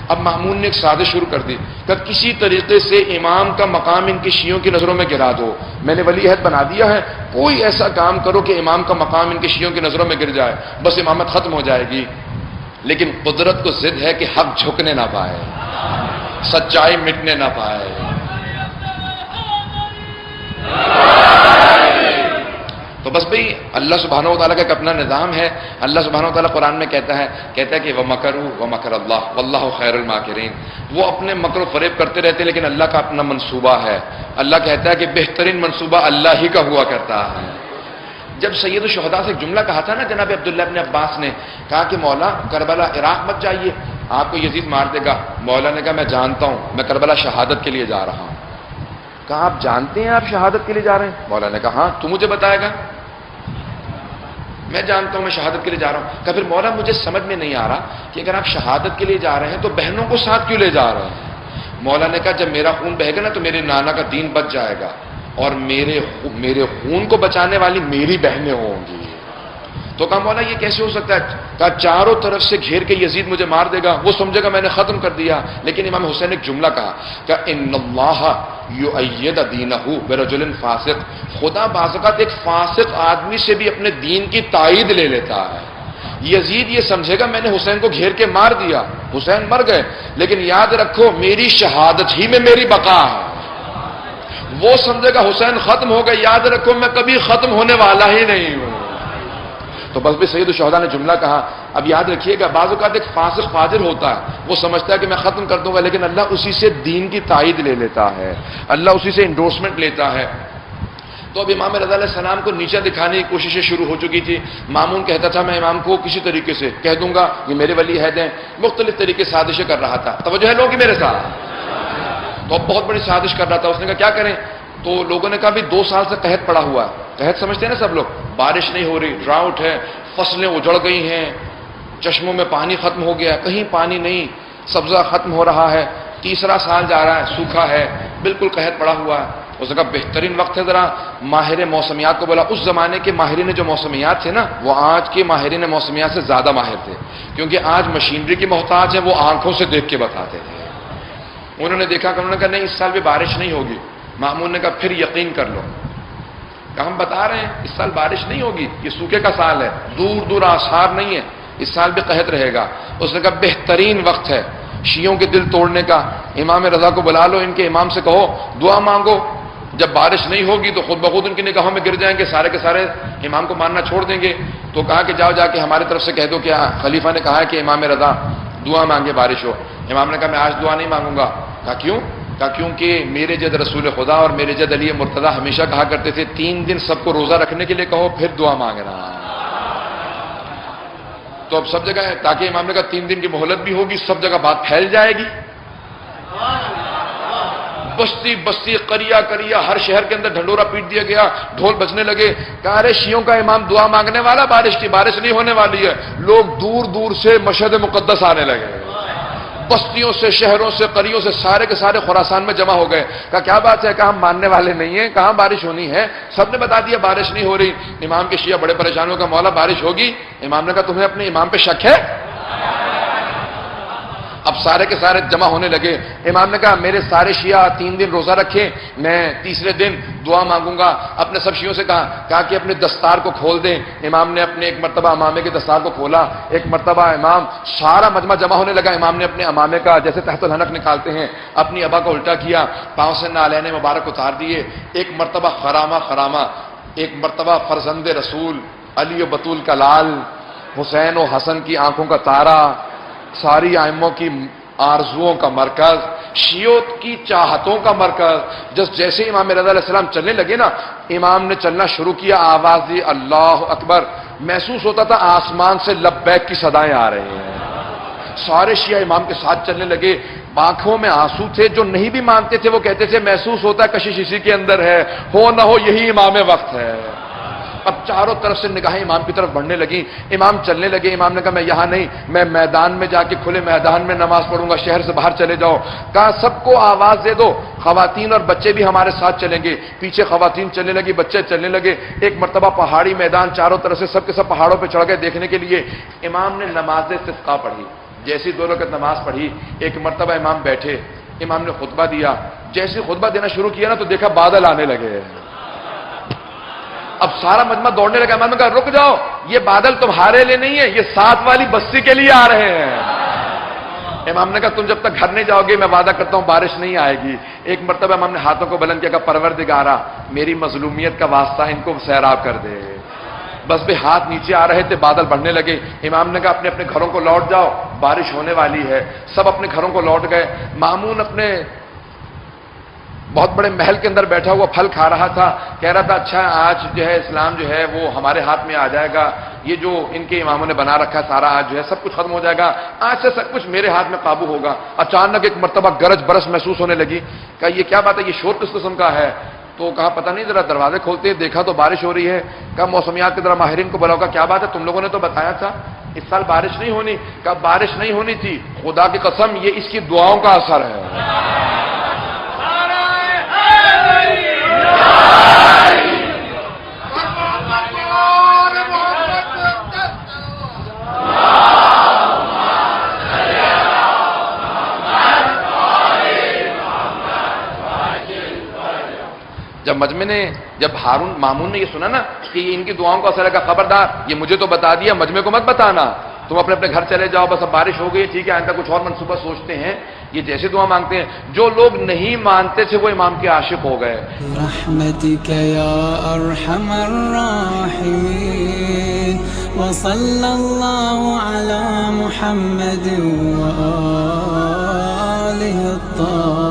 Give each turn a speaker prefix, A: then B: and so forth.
A: اب مامون نے ایک سازش شروع کر دی کہ کسی طریقے سے امام کا مقام ان کی شیعوں کی نظروں میں گرا دو، میں نے ولی عہد بنا دیا ہے، کوئی ایسا کام کرو کہ امام کا مقام ان کی شیعوں کی نظروں میں گر جائے، بس امامت ختم ہو جائے گی۔ لیکن قدرت کو ضد ہے کہ حق جھکنے نہ پائے، سچائی مٹنے نہ پائے۔ تو بس بھئی اللہ سبحانہ و تعالیٰ کا ایک اپنا نظام ہے۔ اللہ سبحانہ و تعالیٰ قرآن میں کہتا ہے کہ وَمَكَرُوا وَمَكَرَ اللَّهُ وَاللَّهُ خَيْرُ الْمَاكِرِينَ، وہ اپنے مکر و فریب کرتے رہتے ہیں لیکن اللہ کا اپنا منصوبہ ہے۔ اللہ کہتا ہے کہ بہترین منصوبہ اللہ ہی کا ہوا کرتا ہے۔ جب سید الشہداء سے ایک جملہ کہا تھا نا جناب عبداللہ ابن عباس نے، کہا کہ مولا کربلا عراق مت جائیے، آپ کو یزید مار دے گا۔ مولا نے کہا میں جانتا ہوں، میں کربلا شہادت کے لیے جا رہا ہوں۔ کہا آپ جانتے ہیں آپ شہادت کے لیے جا رہے ہیں؟ مولا نے کہا ہاں، تو مجھے بتائے گا؟ میں جانتا ہوں میں شہادت کے لیے جا رہا ہوں۔ کہا پھر مولا مجھے سمجھ میں نہیں آ رہا کہ اگر آپ شہادت کے لیے جا رہے ہیں تو بہنوں کو ساتھ کیوں لے جا رہے ہیں؟ مولا نے کہا جب میرا خون بہے گا نا تو میرے نانا کا دین بچ جائے گا اور میرے خون کو بچانے والی میری بہنیں ہوں گی۔ تو کہا مولا یہ کیسے ہو سکتا ہے؟ کہا چاروں طرف سے گھیر کے یزید مجھے مار دے گا، وہ سمجھے گا میں نے ختم کر دیا۔ لیکن امام حسین نے ایک جملہ کہا کہ ان اللہ یؤید دینہ برجل فاسق، خدا بعض اوقات ایک فاسق آدمی سے بھی اپنے دین کی تائید لے لیتا ہے۔ یزید یہ سمجھے گا میں نے حسین کو گھیر کے مار دیا، حسین مر گئے، لیکن یاد رکھو میری شہادت ہی میں میری بقا ہے۔ وہ سمجھے گا حسین ختم ہو گئے، یاد رکھو میں کبھی ختم ہونے والا ہی نہیں ہوں۔ تو بس بھی سید الشہداء نے جملہ کہا۔ اب یاد رکھیے گا بعض اوقات ایک فاسق فاجر ہوتا ہے، وہ سمجھتا ہے کہ میں ختم کر دوں گا، لیکن اللہ اسی سے دین کی تائید لے لیتا ہے، اللہ اسی سے انڈورسمنٹ لیتا ہے۔ تو اب امام رضا علیہ السلام کو نیچا دکھانے کی کوششیں شروع ہو چکی تھی۔ مامون کہتا تھا میں امام کو کسی طریقے سے کہہ دوں گا یہ میرے ولی عہد ہیں، مختلف طریقے سازشیں کر رہا تھا۔ توجہ ہے لوگوں کی میرے ساتھ؟ تو اب بہت بڑی سازش کر رہا تھا۔ اس نے کہا کیا کریں؟ تو لوگوں نے کہا بھی 2 سال سے قحط پڑا ہوا ہے، قحط سمجھتے ہیں نا سب لوگ، بارش نہیں ہو رہی، ڈراؤٹ ہے، فصلیں اجڑ گئی ہیں، چشموں میں پانی ختم ہو گیا، کہیں پانی نہیں، سبزہ ختم ہو رہا ہے، تیسرا سال جا رہا ہے، سوکھا ہے، بالکل قحط پڑا ہوا ہے۔ اس نے کہا بہترین وقت ہے ذرا ماہر موسمیات کو بولا۔ اس زمانے کے ماہرین جو موسمیات تھے نا وہ آج کے ماہرین موسمیات سے زیادہ ماہر تھے، کیونکہ آج مشینری کی محتاج ہے، وہ آنکھوں سے دیکھ کے بتاتے تھے۔ انہوں نے دیکھا کہ انہوں نے کہا نہیں اس سال بھی بارش نہیں ہوگی۔ مامون نے کہا پھر یقین کر لو، کہ ہم بتا رہے ہیں اس سال بارش نہیں ہوگی، یہ سوکھے کا سال ہے، دور دور آثار نہیں ہے، اس سال بھی قحط رہے گا۔ اس نے کہا بہترین وقت ہے شیعوں کے دل توڑنے کا، امام رضا کو بلا لو، ان کے امام سے کہو دعا مانگو، جب بارش نہیں ہوگی تو خود بخود ان کی نگاہوں میں گر جائیں گے، سارے کے سارے امام کو ماننا چھوڑ دیں گے۔ تو کہا کہ جاؤ جا کے ہماری طرف سے کہہ دو کہ خلیفہ نے کہا ہے کہ امام رضا دعا مانگے بارش ہو۔ امام نے کہا میں آج دعا نہیں مانگوں گا۔ کہا کیوں؟ کہا کیونکہ میرے جد رسول خدا اور میرے جد علی مرتضیٰ ہمیشہ کہا کرتے تھے 3 دن سب کو روزہ رکھنے کے لیے کہو پھر دعا مانگنا۔ تو اب سب جگہ ہے، تاکہ امام نے کہا 3 دن کی مہلت بھی ہوگی، سب جگہ بات پھیل جائے گی، بستی بستی قریہ قریہ ہر شہر کے اندر ڈھنڈورا پیٹ دیا گیا، ڈھول بجنے لگے۔ کہا ارے شیعوں کا امام دعا مانگنے والا، بارش کی بارش نہیں ہونے والی ہے۔ لوگ دور دور سے مشہد مقدس آنے لگے، بستیوں سے، شہروں سے، قریوں سے، سارے کے سارے خراسان میں جمع ہو گئے۔ کہا کیا بات ہے؟ کہا ہم ماننے والے نہیں ہیں، کہاں بارش ہونی ہے؟ سب نے بتا دیا بارش نہیں ہو رہی۔ امام کے شیعہ بڑے پریشان ہو، کہا مولا بارش ہوگی؟ امام نے کہا تمہیں اپنے امام پہ شک ہے؟ اب سارے کے سارے جمع ہونے لگے۔ امام نے کہا میرے سارے شیعہ 3 دن روزہ رکھیں، میں تیسرے دن دعا مانگوں گا۔ اپنے سب شیعوں سے کہا کہ اپنے دستار کو کھول دیں۔ امام نے اپنے ایک مرتبہ امامے کے دستار کو کھولا، ایک مرتبہ امام سارا مجمع جمع ہونے لگا۔ امام نے اپنے امامے کا جیسے تحت الحنک نکالتے ہیں اپنی ابا کو الٹا کیا، پاؤں سے نالین مبارک اتار دیے۔ ایک مرتبہ خرامہ، ایک مرتبہ فرزند رسول علی و بطول کا لال، حسین و حسن کی آنکھوں کا تارا، ساری ائموں کی آرزوؤں کا مرکز، شیعوں کی چاہتوں کا مرکز۔ جیسے امام رضا علیہ السلام چلنے لگے نا، امام نے چلنا شروع کیا، آواز دی اللہ اکبر، محسوس ہوتا تھا آسمان سے لبیک کی صدائیں آ رہی ہیں۔ سارے شیعہ امام کے ساتھ چلنے لگے، آنکھوں میں آنسو تھے۔ جو نہیں بھی مانتے تھے وہ کہتے تھے محسوس ہوتا ہے کشش اسی کے اندر ہے، ہو نہ ہو یہی امام وقت ہے۔ اب چاروں طرف سے نگاہیں امام کی طرف بڑھنے لگیں، امام چلنے لگے۔ امام نے کہا میں یہاں نہیں، میں میدان میں جا کے کھلے میدان میں نماز پڑھوں گا، شہر سے باہر چلے جاؤ۔ کہا سب کو آواز دے دو، خواتین اور بچے بھی ہمارے ساتھ چلیں گے۔ پیچھے خواتین چلنے لگی، بچے چلنے لگے۔ ایک مرتبہ پہاڑی میدان، چاروں طرف سے سب کے سب پہاڑوں پہ چڑھ گئے دیکھنے کے لیے۔ امام نے نماز استسقاء پڑھی، جیسی 2 رکعت نماز پڑھی، ایک مرتبہ امام بیٹھے، امام نے خطبہ دیا، جیسے خطبہ دینا شروع کیا نا تو دیکھا بادل آنے لگے۔ اب سارا مجمع دوڑنے لگا، امام نے کہا رک جاؤ، یہ بادل تمہارے لیے نہیں ہے، یہ 7 والی بستی کے لیے آ رہے ہیں۔ امام نے کہا تم جب تک گھر نہیں جاؤ گے میں وعدہ کرتا ہوں بارش نہیں آئے گی۔ ایک مرتبہ امام نے ہاتھوں کو بلند کیا، کہ پروردگارا میری مظلومیت کا واسطہ ان کو سیراب کر دے۔ بس بھی ہاتھ نیچے آ رہے تھے، بادل بڑھنے لگے۔ امام نے کہا اپنے اپنے گھروں کو لوٹ جاؤ، بارش ہونے والی ہے۔ سب اپنے گھروں کو لوٹ گئے۔ مامون اپنے بہت بڑے محل کے اندر بیٹھا ہوا پھل کھا رہا تھا، کہہ رہا تھا اچھا آج جو ہے اسلام جو ہے وہ ہمارے ہاتھ میں آ جائے گا، یہ جو ان کے اماموں نے بنا رکھا ہے سارا آج جو ہے سب کچھ ختم ہو جائے گا، آج سے سب کچھ میرے ہاتھ میں قابو ہوگا۔ اچانک ایک مرتبہ گرج برس محسوس ہونے لگی۔ کہا یہ کیا بات ہے، یہ شور کس قسم کا ہے؟ تو کہا پتہ نہیں، ذرا دروازے کھولتے ہیں، دیکھا تو بارش ہو رہی ہے۔ کہا موسمیات کے ذرا ماہرین کو بلاؤ، کیا بات ہے، تم لوگوں نے تو بتایا تھا اس سال بارش نہیں ہونی۔ کہا بارش نہیں ہونی تھی، خدا کی قسم یہ اس کی دعاؤں کا اثر ہے۔ جب مجمع نے، جب مامون نے یہ سنا نا کہ ان کی دعاؤں کا اثر ہے، کا خبردار یہ مجھے تو بتا دیا، مجمع کو مت بتانا، تم اپنے اپنے گھر چلے جاؤ، بس اب بارش ہو گئی ٹھیک ہے، آئندہ کچھ اور منصوبہ سوچتے ہیں۔ یہ جیسے دعا مانگتے ہیں، جو لوگ نہیں مانتے تھے وہ امام کے عاشق ہو گئے۔
B: برحمتک یا ارحم الراحمین وصلی اللہ علی محمد وآلہ الطاہرین۔